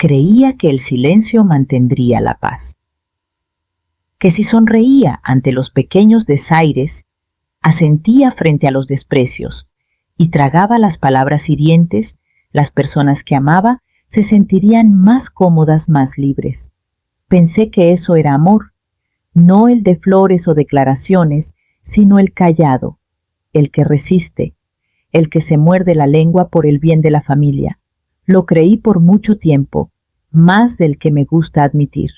creía que el silencio mantendría la paz. Que si sonreía ante los pequeños desaires, asentía frente a los desprecios y tragaba las palabras hirientes, las personas que amaba se sentirían más cómodas, más libres. Pensé que eso era amor, no el de flores o declaraciones, sino el callado, el que resiste, el que se muerde la lengua por el bien de la familia. Lo creí por mucho tiempo, más del que me gusta admitir.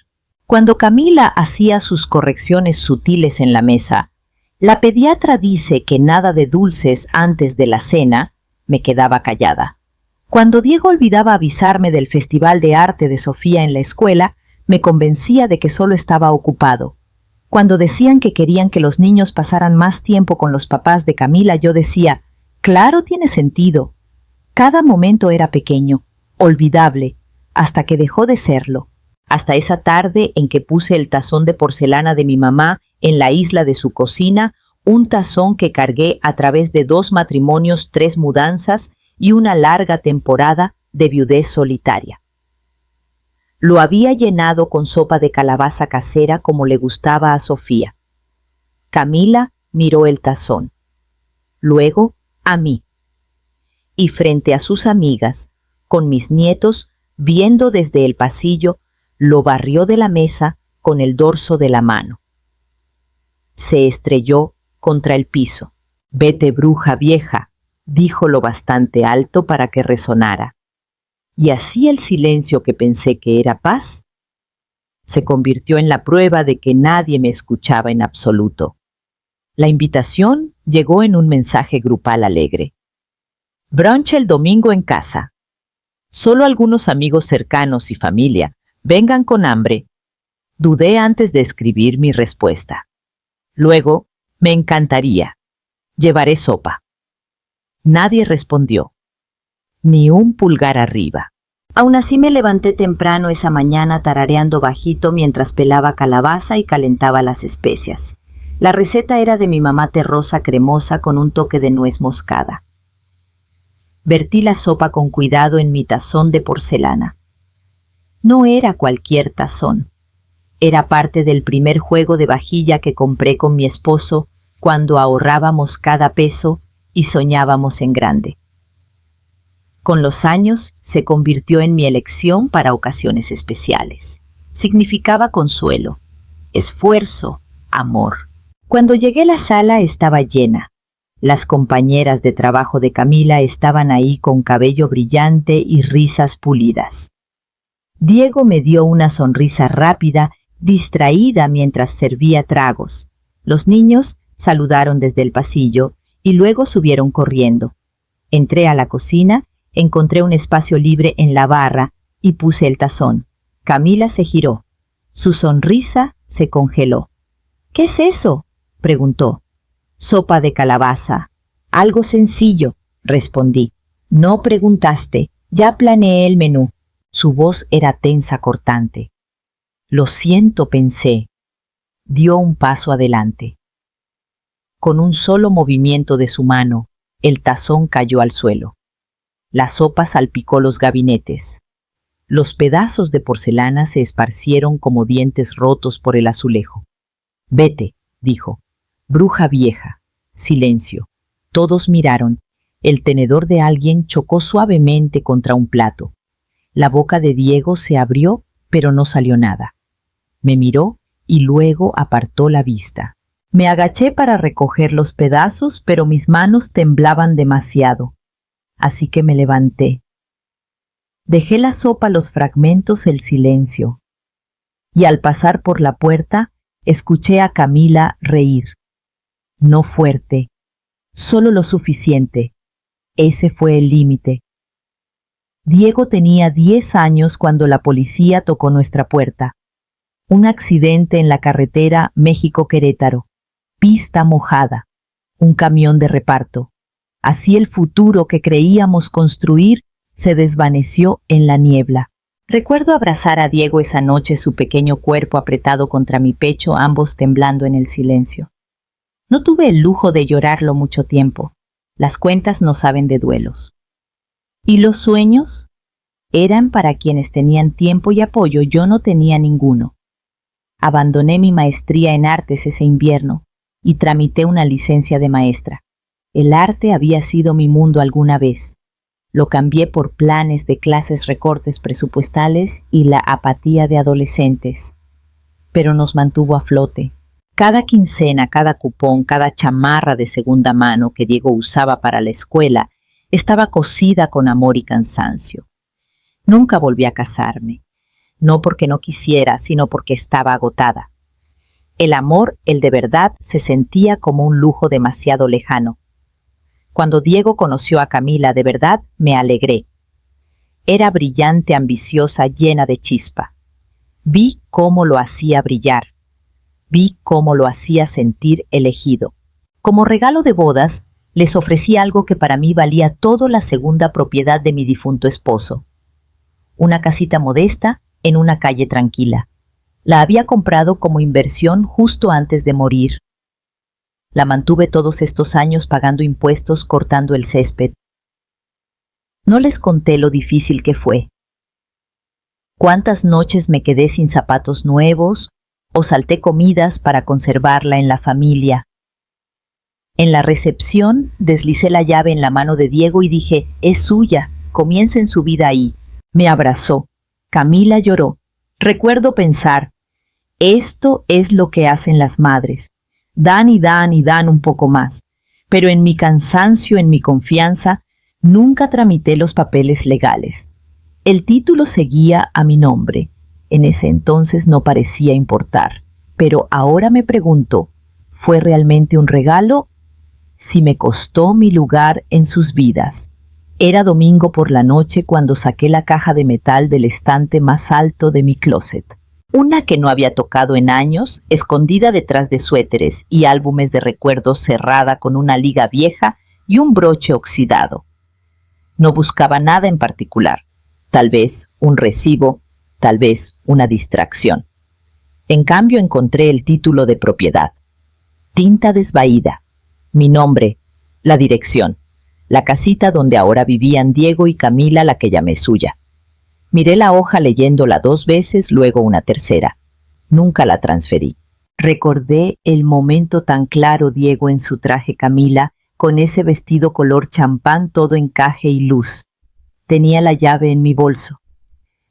Cuando Camila hacía sus correcciones sutiles en la mesa, la pediatra dice que nada de dulces antes de la cena, me quedaba callada. Cuando Diego olvidaba avisarme del Festival de Arte de Sofía en la escuela, me convencía de que solo estaba ocupado. Cuando decían que querían que los niños pasaran más tiempo con los papás de Camila, yo decía, claro, tiene sentido. Cada momento era pequeño, olvidable, hasta que dejó de serlo. Hasta esa tarde en que puse el tazón de porcelana de mi mamá en la isla de su cocina, un tazón que cargué a través de 2 matrimonios, 3 mudanzas y una larga temporada de viudez solitaria. Lo había llenado con sopa de calabaza casera como le gustaba a Sofía. Camila miró el tazón, luego a mí, y frente a sus amigas, con mis nietos, viendo desde el pasillo, lo barrió de la mesa con el dorso de la mano. Se estrelló contra el piso. «Vete, bruja vieja», dijo lo bastante alto para que resonara. Y así el silencio que pensé que era paz, se convirtió en la prueba de que nadie me escuchaba en absoluto. La invitación llegó en un mensaje grupal alegre. Brunch el domingo en casa. Solo algunos amigos cercanos y familia. Vengan con hambre. Dudé antes de escribir mi respuesta. Luego, me encantaría. Llevaré sopa. Nadie respondió. Ni un pulgar arriba. Aún así me levanté temprano esa mañana tarareando bajito mientras pelaba calabaza y calentaba las especias. La receta era de mi mamá terrosa cremosa con un toque de nuez moscada. Vertí la sopa con cuidado en mi tazón de porcelana. No era cualquier tazón. Era parte del primer juego de vajilla que compré con mi esposo cuando ahorrábamos cada peso y soñábamos en grande. Con los años se convirtió en mi elección para ocasiones especiales. Significaba consuelo, esfuerzo, amor. Cuando llegué la sala estaba llena. Las compañeras de trabajo de Camila estaban ahí con cabello brillante y risas pulidas. Diego me dio una sonrisa rápida, distraída mientras servía tragos. Los niños saludaron desde el pasillo y luego subieron corriendo. Entré a la cocina, encontré un espacio libre en la barra y puse el tazón. Camila se giró. Su sonrisa se congeló. «¿Qué es eso?», preguntó. «Sopa de calabaza». «Algo sencillo», respondí. «No preguntaste, ya planeé el menú». Su voz era tensa, cortante. «Lo siento», pensé. Dio un paso adelante. Con un solo movimiento de su mano, el tazón cayó al suelo. La sopa salpicó los gabinetes. Los pedazos de porcelana se esparcieron como dientes rotos por el azulejo. «Vete», dijo. «Bruja vieja». Silencio. Todos miraron. El tenedor de alguien chocó suavemente contra un plato. La boca de Diego se abrió, pero no salió nada. Me miró y luego apartó la vista. Me agaché para recoger los pedazos, pero mis manos temblaban demasiado. Así que me levanté. Dejé la sopa, los fragmentos, el silencio. Y al pasar por la puerta, escuché a Camila reír. No fuerte, solo lo suficiente. Ese fue el límite. Diego tenía 10 años cuando la policía tocó nuestra puerta. Un accidente en la carretera México-Querétaro. Pista mojada. Un camión de reparto. Así el futuro que creíamos construir se desvaneció en la niebla. Recuerdo abrazar a Diego esa noche, su pequeño cuerpo apretado contra mi pecho, ambos temblando en el silencio. No tuve el lujo de llorarlo mucho tiempo. Las cuentas no saben de duelos. ¿Y los sueños? Eran para quienes tenían tiempo y apoyo, yo no tenía ninguno. Abandoné mi maestría en artes ese invierno y tramité una licencia de maestra. El arte había sido mi mundo alguna vez. Lo cambié por planes de clases, recortes presupuestales y la apatía de adolescentes. Pero nos mantuvo a flote. Cada quincena, cada cupón, cada chamarra de segunda mano que Diego usaba para la escuela estaba cosida con amor y cansancio. Nunca volví a casarme, no porque no quisiera, sino porque estaba agotada. El amor, el de verdad, se sentía como un lujo demasiado lejano. Cuando Diego conoció a Camila de verdad, me alegré. Era brillante, ambiciosa, llena de chispa. Vi cómo lo hacía brillar. Vi cómo lo hacía sentir elegido. Como regalo de bodas, les ofrecí algo que para mí valía todo la segunda propiedad de mi difunto esposo. Una casita modesta en una calle tranquila. La había comprado como inversión justo antes de morir. La mantuve todos estos años pagando impuestos, cortando el césped. No les conté lo difícil que fue. Cuántas noches me quedé sin zapatos nuevos o salté comidas para conservarla en la familia. En la recepción deslicé la llave en la mano de Diego y dije, es suya, comiencen su vida ahí. Me abrazó. Camila lloró. Recuerdo pensar, esto es lo que hacen las madres. Dan y dan y dan un poco más. Pero en mi cansancio, en mi confianza, nunca tramité los papeles legales. El título seguía a mi nombre. En ese entonces no parecía importar. Pero ahora me pregunto, ¿fue realmente un regalo? Si me costó mi lugar en sus vidas. Era domingo por la noche cuando saqué la caja de metal del estante más alto de mi closet. Una que no había tocado en años, escondida detrás de suéteres y álbumes de recuerdos, cerrada con una liga vieja y un broche oxidado. No buscaba nada en particular, tal vez un recibo, tal vez una distracción. En cambio encontré el título de propiedad. Tinta desvaída, mi nombre, la dirección, la casita donde ahora vivían Diego y Camila, la que llamé suya. Miré la hoja leyéndola 2 veces, luego una tercera. Nunca la transferí. Recordé el momento tan claro Diego en su traje Camila, con ese vestido color champán, todo encaje y luz. Tenía la llave en mi bolso.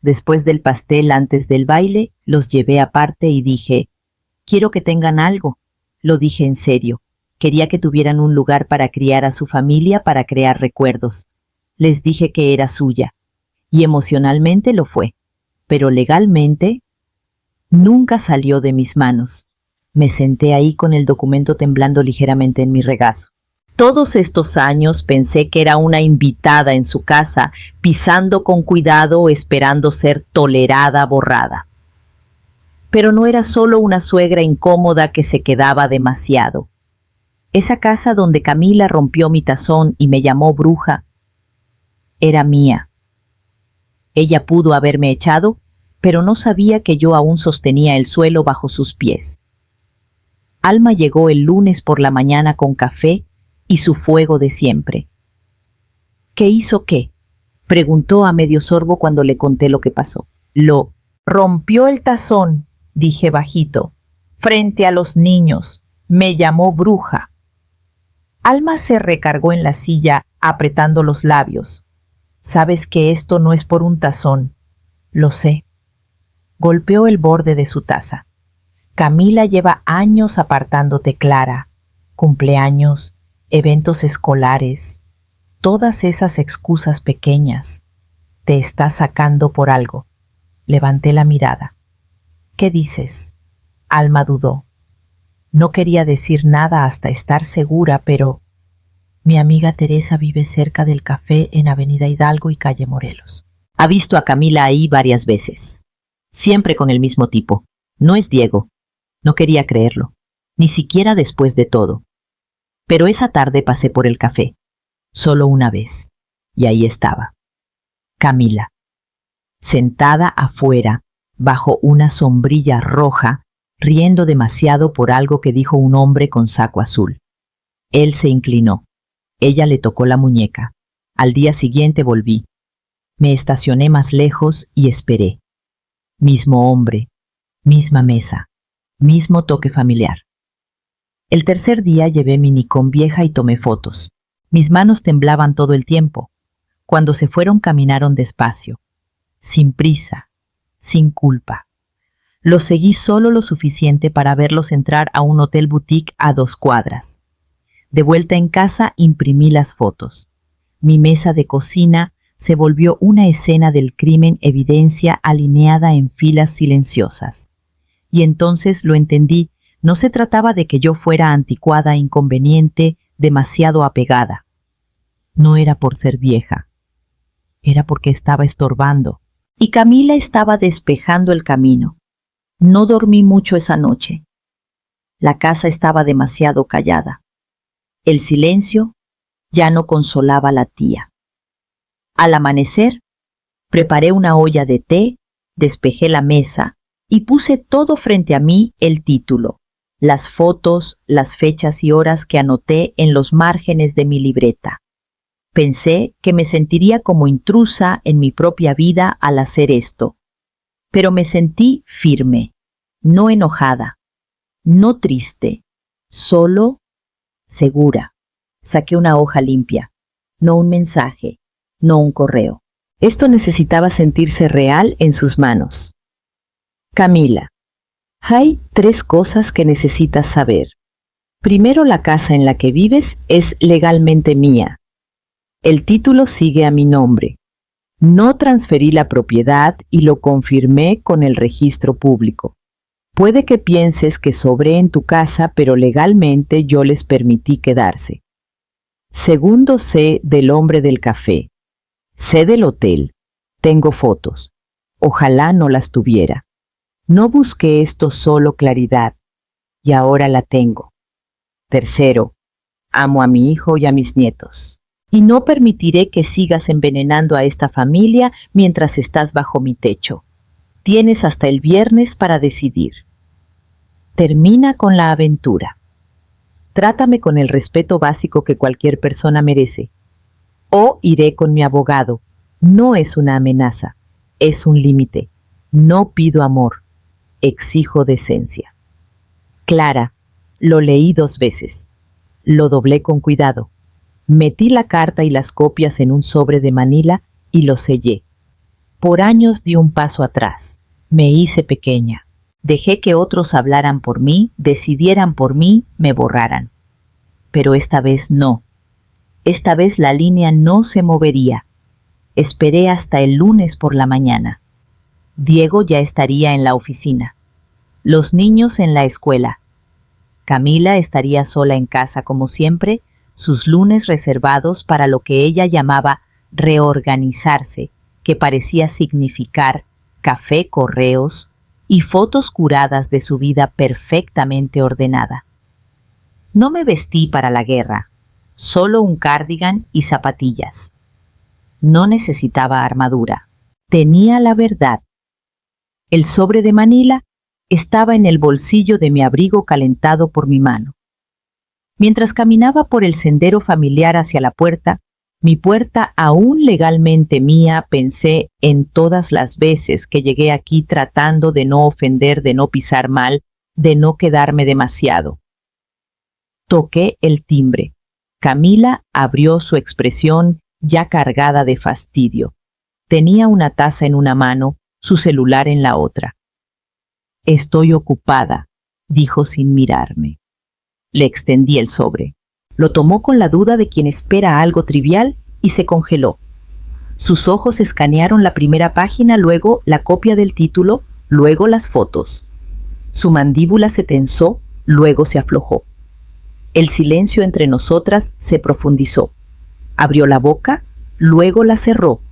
Después del pastel, antes del baile, los llevé aparte y dije, quiero que tengan algo. Lo dije en serio. Quería que tuvieran un lugar para criar a su familia, para crear recuerdos. Les dije que era suya. Y emocionalmente lo fue, pero legalmente nunca salió de mis manos. Me senté ahí con el documento temblando ligeramente en mi regazo. Todos estos años pensé que era una invitada en su casa, pisando con cuidado, esperando ser tolerada, borrada. Pero no era solo una suegra incómoda que se quedaba demasiado. Esa casa donde Camila rompió mi tazón y me llamó bruja, era mía. Ella pudo haberme echado, pero no sabía que yo aún sostenía el suelo bajo sus pies. Alma llegó el lunes por la mañana con café y su fuego de siempre. ¿Qué hizo qué? Preguntó a medio sorbo cuando le conté lo que pasó. Lo rompió el tazón, dije bajito, frente a los niños. Me llamó bruja. Alma se recargó en la silla, apretando los labios. Sabes que esto no es por un tazón. Lo sé. Golpeó el borde de su taza. Camila lleva años apartándote, Clara. Cumpleaños, eventos escolares, todas esas excusas pequeñas. Te está sacando por algo. Levanté la mirada. ¿Qué dices? Alma dudó. No quería decir nada hasta estar segura, pero mi amiga Teresa vive cerca del café en Avenida Hidalgo y calle Morelos. Ha visto a Camila ahí varias veces. Siempre con el mismo tipo. No es Diego. No quería creerlo. Ni siquiera después de todo. Pero esa tarde pasé por el café. Solo una vez. Y ahí estaba. Camila. Sentada afuera, bajo una sombrilla roja, riendo demasiado por algo que dijo un hombre con saco azul. Él se inclinó. Ella le tocó la muñeca. Al día siguiente volví. Me estacioné más lejos y esperé. Mismo hombre, misma mesa, mismo toque familiar. El tercer día llevé mi Nikon vieja y tomé fotos. Mis manos temblaban todo el tiempo. Cuando se fueron caminaron despacio, sin prisa, sin culpa. Los seguí solo lo suficiente para verlos entrar a un hotel boutique a 2 cuadras. De vuelta en casa imprimí las fotos. Mi mesa de cocina se volvió una escena del crimen, evidencia alineada en filas silenciosas. Y entonces lo entendí, no se trataba de que yo fuera anticuada, inconveniente, demasiado apegada. No era por ser vieja, era porque estaba estorbando. Y Camila estaba despejando el camino. No dormí mucho esa noche. La casa estaba demasiado callada. El silencio ya no consolaba a la tía. Al amanecer, preparé una olla de té, despejé la mesa y puse todo frente a mí el título, las fotos, las fechas y horas que anoté en los márgenes de mi libreta. Pensé que me sentiría como intrusa en mi propia vida al hacer esto, pero me sentí firme, no enojada, no triste, solo segura. Saqué una hoja limpia, no un mensaje, no un correo. Esto necesitaba sentirse real en sus manos. Camila, hay 3 cosas que necesitas saber. Primero, la casa en la que vives es legalmente mía. El título sigue a mi nombre. No transferí la propiedad y lo confirmé con el registro público. Puede que pienses que sobré en tu casa, pero legalmente yo les permití quedarse. Segundo, sé del hombre del café. Sé del hotel. Tengo fotos. Ojalá no las tuviera. No busqué esto solo claridad, y ahora la tengo. Tercero, amo a mi hijo y a mis nietos. Y no permitiré que sigas envenenando a esta familia mientras estás bajo mi techo. Tienes hasta el viernes para decidir. Termina con la aventura. Trátame con el respeto básico que cualquier persona merece. O iré con mi abogado. No es una amenaza, es un límite. No pido amor, exijo decencia. Clara, lo leí 2 veces. Lo doblé con cuidado. Metí la carta y las copias en un sobre de Manila y lo sellé. Por años di un paso atrás. Me hice pequeña. Dejé que otros hablaran por mí, decidieran por mí, me borraran. Pero esta vez no. Esta vez la línea no se movería. Esperé hasta el lunes por la mañana. Diego ya estaría en la oficina. Los niños en la escuela. Camila estaría sola en casa como siempre, sus lunes reservados para lo que ella llamaba reorganizarse, que parecía significar café, correos y fotos curadas de su vida perfectamente ordenada. No me vestí para la guerra, solo un cardigan y zapatillas. No necesitaba armadura. Tenía la verdad. El sobre de Manila estaba en el bolsillo de mi abrigo calentado por mi mano. Mientras caminaba por el sendero familiar hacia la puerta, mi puerta aún legalmente mía, pensé en todas las veces que llegué aquí tratando de no ofender, de no pisar mal, de no quedarme demasiado. Toqué el timbre. Camila abrió su expresión ya cargada de fastidio. Tenía una taza en una mano, su celular en la otra. «Estoy ocupada», dijo sin mirarme. Le extendí el sobre. Lo tomó con la duda de quien espera algo trivial y se congeló. Sus ojos escanearon la primera página, luego la copia del título, luego las fotos. Su mandíbula se tensó, luego se aflojó. El silencio entre nosotras se profundizó. Abrió la boca, luego la cerró.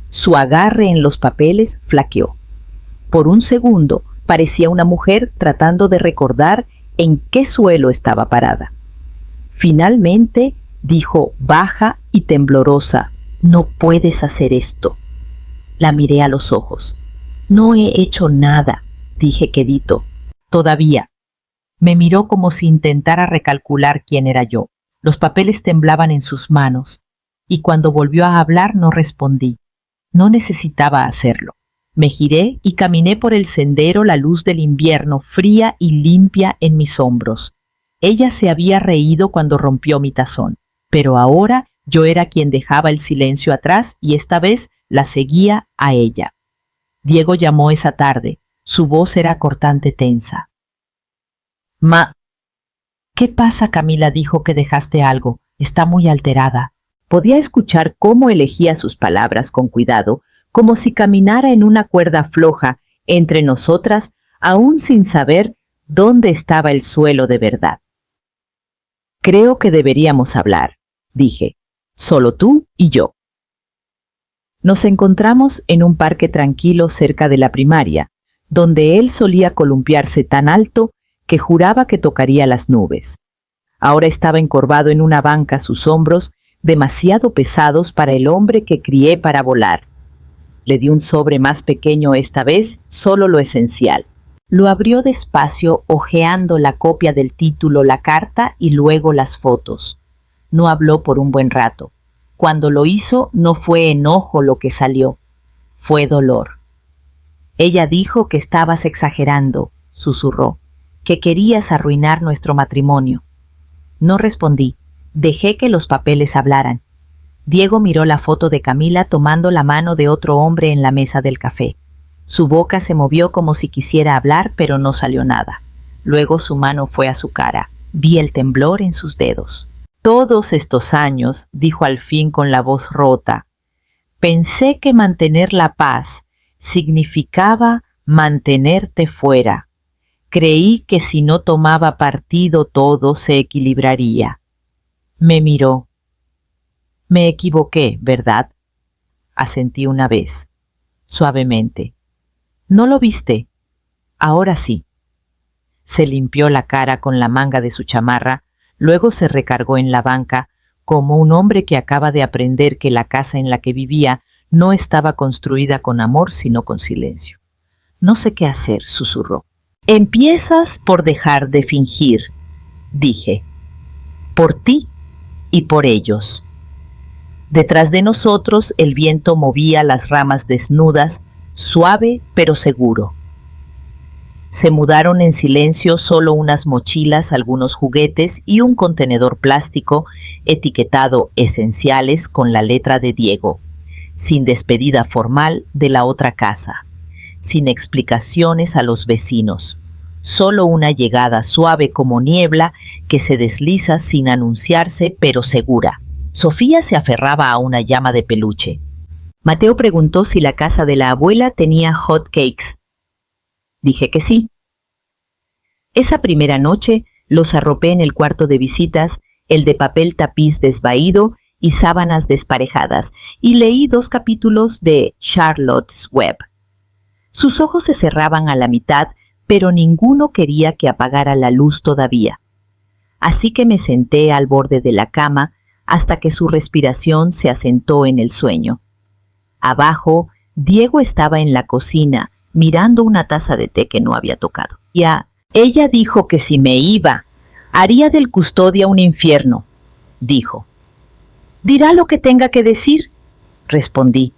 Su agarre en los papeles flaqueó. Por un segundo parecía una mujer tratando de recordar en qué suelo estaba parada. Finalmente dijo baja y temblorosa: «No puedes hacer esto». La miré a los ojos. «No he hecho nada», dije quedito. «Todavía». Me miró como si intentara recalcular quién era yo. Los papeles temblaban en sus manos, y cuando volvió a hablar no respondí. No necesitaba hacerlo. Me giré y caminé por el sendero, la luz del invierno fría y limpia en mis hombros. Ella se había reído cuando rompió mi tazón, pero ahora yo era quien dejaba el silencio atrás y esta vez la seguía a ella. Diego llamó esa tarde. Su voz era cortante, tensa. ¿Qué pasa? Camila dijo que dejaste algo. Está muy alterada. Podía escuchar cómo elegía sus palabras con cuidado, como si caminara en una cuerda floja entre nosotras, aún sin saber dónde estaba el suelo de verdad. Creo que deberíamos hablar, dije, solo tú y yo. Nos encontramos en un parque tranquilo cerca de la primaria, donde él solía columpiarse tan alto que juraba que tocaría las nubes. Ahora estaba encorvado en una banca, sus hombros demasiado pesados para el hombre que crié para volar. Le di un sobre más pequeño esta vez, solo lo esencial. Lo abrió despacio, hojeando la copia del título, la carta y luego las fotos. No habló por un buen rato. Cuando lo hizo, no fue enojo lo que salió, fue dolor. Ella dijo que estabas exagerando, susurró, que querías arruinar nuestro matrimonio. No respondí, dejé que los papeles hablaran. Diego miró la foto de Camila tomando la mano de otro hombre en la mesa del café. Su boca se movió como si quisiera hablar, pero no salió nada. Luego su mano fue a su cara. Vi el temblor en sus dedos. Todos estos años, dijo al fin con la voz rota, pensé que mantener la paz significaba mantenerte fuera. Creí que si no tomaba partido todo se equilibraría. Me miró. Me equivoqué, ¿verdad? Asentí una vez, suavemente. ¿No lo viste? Ahora sí. Se limpió la cara con la manga de su chamarra, luego se recargó en la banca, como un hombre que acaba de aprender que la casa en la que vivía no estaba construida con amor, sino con silencio. No sé qué hacer, susurró. Empiezas por dejar de fingir, dije. Por ti y por ellos. Detrás de nosotros el viento movía las ramas desnudas, suave pero seguro. Se mudaron en silencio solo unas mochilas, algunos juguetes y un contenedor plástico etiquetado Esenciales con la letra de Diego, sin despedida formal de la otra casa, sin explicaciones a los vecinos, solo una llegada suave como niebla que se desliza sin anunciarse pero segura. Sofía se aferraba a una llama de peluche. Mateo preguntó si la casa de la abuela tenía hot cakes. Dije que sí. Esa primera noche los arropé en el cuarto de visitas, el de papel tapiz desvaído y sábanas desparejadas, y leí 2 capítulos de Charlotte's Web. Sus ojos se cerraban a la mitad, pero ninguno quería que apagara la luz todavía. Así que me senté al borde de la cama hasta que su respiración se asentó en el sueño. Abajo, Diego estaba en la cocina, mirando una taza de té que no había tocado. Ella dijo que si me iba, haría del Custodia un infierno, dijo. Dirá lo que tenga que decir, respondí.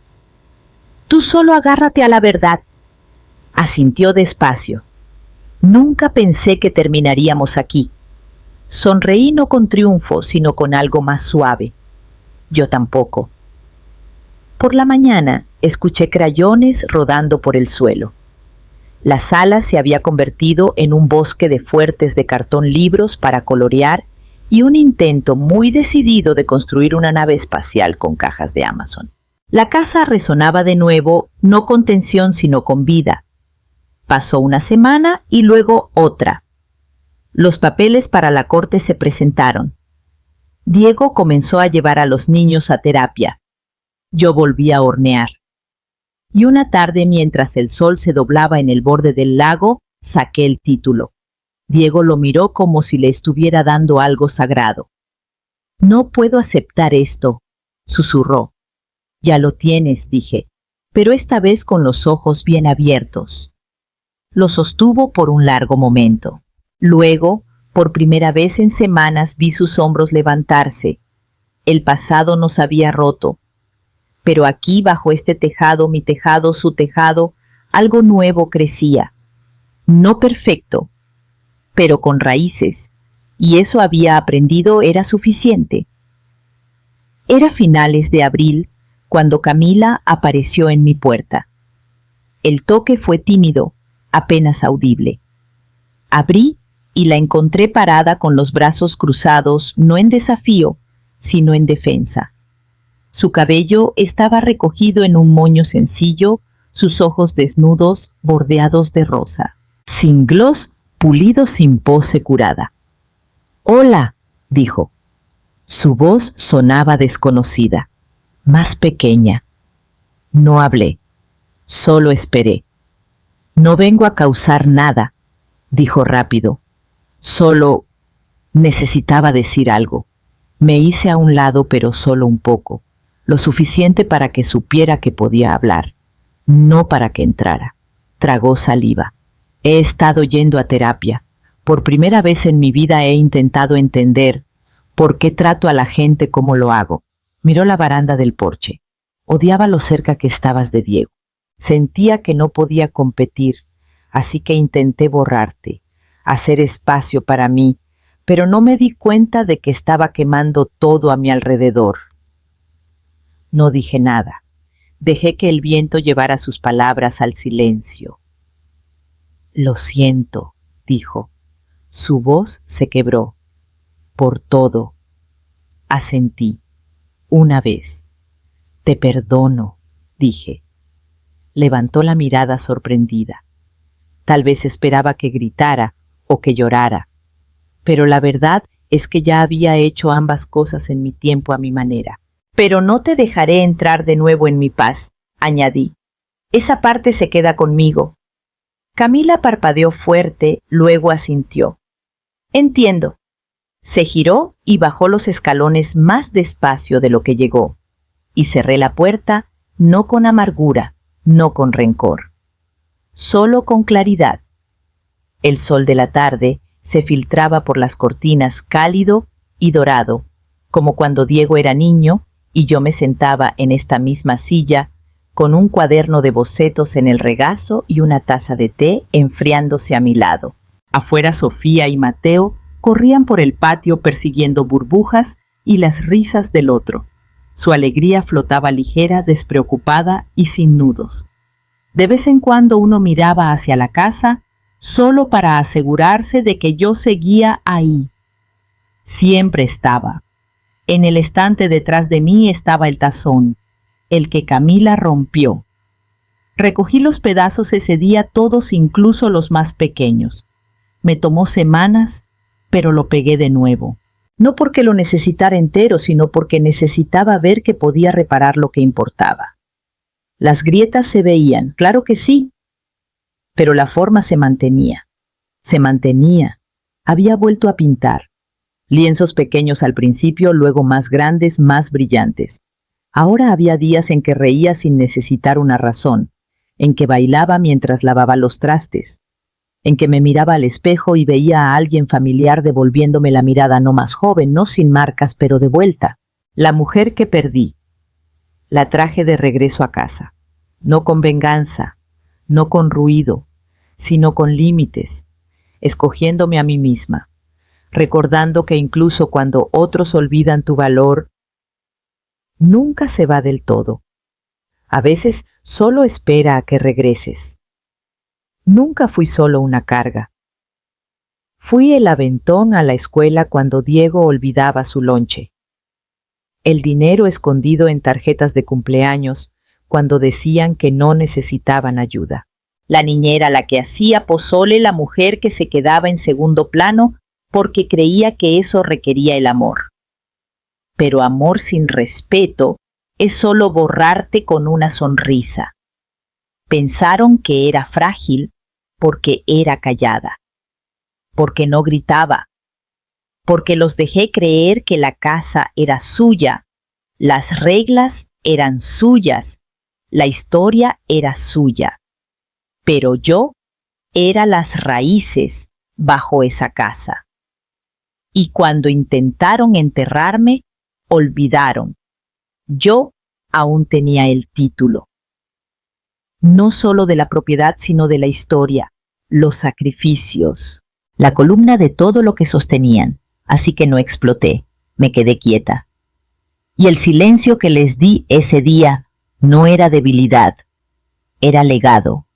Tú solo agárrate a la verdad. Asintió despacio. Nunca pensé que terminaríamos aquí. Sonreí no con triunfo, sino con algo más suave. Yo tampoco. Por la mañana escuché crayones rodando por el suelo. La sala se había convertido en un bosque de fuertes de cartón, libros para colorear y un intento muy decidido de construir una nave espacial con cajas de Amazon. La casa resonaba de nuevo, no con tensión sino con vida. Pasó una semana y luego otra. Los papeles para la corte se presentaron. Diego comenzó a llevar a los niños a terapia. Yo volví a hornear. Y una tarde, mientras el sol se doblaba en el borde del lago, saqué el título. Diego lo miró como si le estuviera dando algo sagrado. No puedo aceptar esto, susurró. Ya lo tienes, dije, pero esta vez con los ojos bien abiertos. Lo sostuvo por un largo momento. Luego, por primera vez en semanas, vi sus hombros levantarse. El pasado nos había roto. Pero aquí, bajo este tejado, mi tejado, su tejado, algo nuevo crecía. No perfecto, pero con raíces, y eso había aprendido era suficiente. Era finales de abril cuando Camila apareció en mi puerta. El toque fue tímido, apenas audible. Abrí y la encontré parada con los brazos cruzados, no en desafío, sino en defensa. Su cabello estaba recogido en un moño sencillo, sus ojos desnudos, bordeados de rosa. Sin gloss, pulido sin pose curada. «Hola», dijo. Su voz sonaba desconocida, más pequeña. No hablé, solo esperé. «No vengo a causar nada», dijo rápido. «Solo necesitaba decir algo». Me hice a un lado, pero solo un poco, lo suficiente para que supiera que podía hablar, no para que entrara. Tragó saliva. «He estado yendo a terapia. Por primera vez en mi vida he intentado entender por qué trato a la gente como lo hago». Miró la baranda del porche. «Odiaba lo cerca que estabas de Diego. Sentía que no podía competir, así que intenté borrarte, hacer espacio para mí, pero no me di cuenta de que estaba quemando todo a mi alrededor». No dije nada. Dejé que el viento llevara sus palabras al silencio. «Lo siento», dijo. Su voz se quebró. «Por todo». Asentí. Una vez. «Te perdono», dije. Levantó la mirada sorprendida. Tal vez esperaba que gritara o que llorara, pero la verdad es que ya había hecho ambas cosas en mi tiempo a mi manera. «Pero no te dejaré entrar de nuevo en mi paz», añadí. «Esa parte se queda conmigo». Camila parpadeó fuerte, luego asintió. «Entiendo». Se giró y bajó los escalones más despacio de lo que llegó, y cerré la puerta, no con amargura, no con rencor, solo con claridad. El sol de la tarde se filtraba por las cortinas cálido y dorado, como cuando Diego era niño y yo me sentaba en esta misma silla con un cuaderno de bocetos en el regazo y una taza de té enfriándose a mi lado. Afuera Sofía y Mateo corrían por el patio persiguiendo burbujas y las risas del otro. Su alegría flotaba ligera, despreocupada y sin nudos. De vez en cuando uno miraba hacia la casa solo para asegurarse de que yo seguía ahí. Siempre estaba. En el estante detrás de mí estaba el tazón, el que Camila rompió. Recogí los pedazos ese día, todos, incluso los más pequeños. Me tomó semanas, pero lo pegué de nuevo. No porque lo necesitara entero, sino porque necesitaba ver que podía reparar lo que importaba. Las grietas se veían, claro que sí, pero la forma se mantenía. Se mantenía. Había vuelto a pintar. Lienzos pequeños al principio, luego más grandes, más brillantes. Ahora había días en que reía sin necesitar una razón, en que bailaba mientras lavaba los trastes, en que me miraba al espejo y veía a alguien familiar devolviéndome la mirada, no más joven, no sin marcas, pero de vuelta. La mujer que perdí. La traje de regreso a casa. No con venganza, no con ruido, sino con límites, escogiéndome a mí misma, recordando que incluso cuando otros olvidan tu valor, nunca se va del todo. A veces solo espera a que regreses. Nunca fui solo una carga. Fui el aventón a la escuela cuando Diego olvidaba su lonche. El dinero escondido en tarjetas de cumpleaños cuando decían que no necesitaban ayuda. La niñera, la que hacía pozole, la mujer que se quedaba en segundo plano porque creía que eso requería el amor. Pero amor sin respeto es solo borrarte con una sonrisa. Pensaron que era frágil porque era callada, porque no gritaba, porque los dejé creer que la casa era suya, las reglas eran suyas, la historia era suya. Pero yo era las raíces bajo esa casa. Y cuando intentaron enterrarme, olvidaron. Yo aún tenía el título. No solo de la propiedad, sino de la historia, los sacrificios, la columna de todo lo que sostenían, así que no exploté, me quedé quieta. Y el silencio que les di ese día no era debilidad, era legado.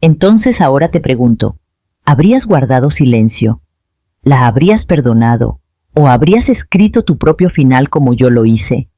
Entonces ahora te pregunto, ¿habrías guardado silencio? ¿La habrías perdonado? ¿O habrías escrito tu propio final como yo lo hice?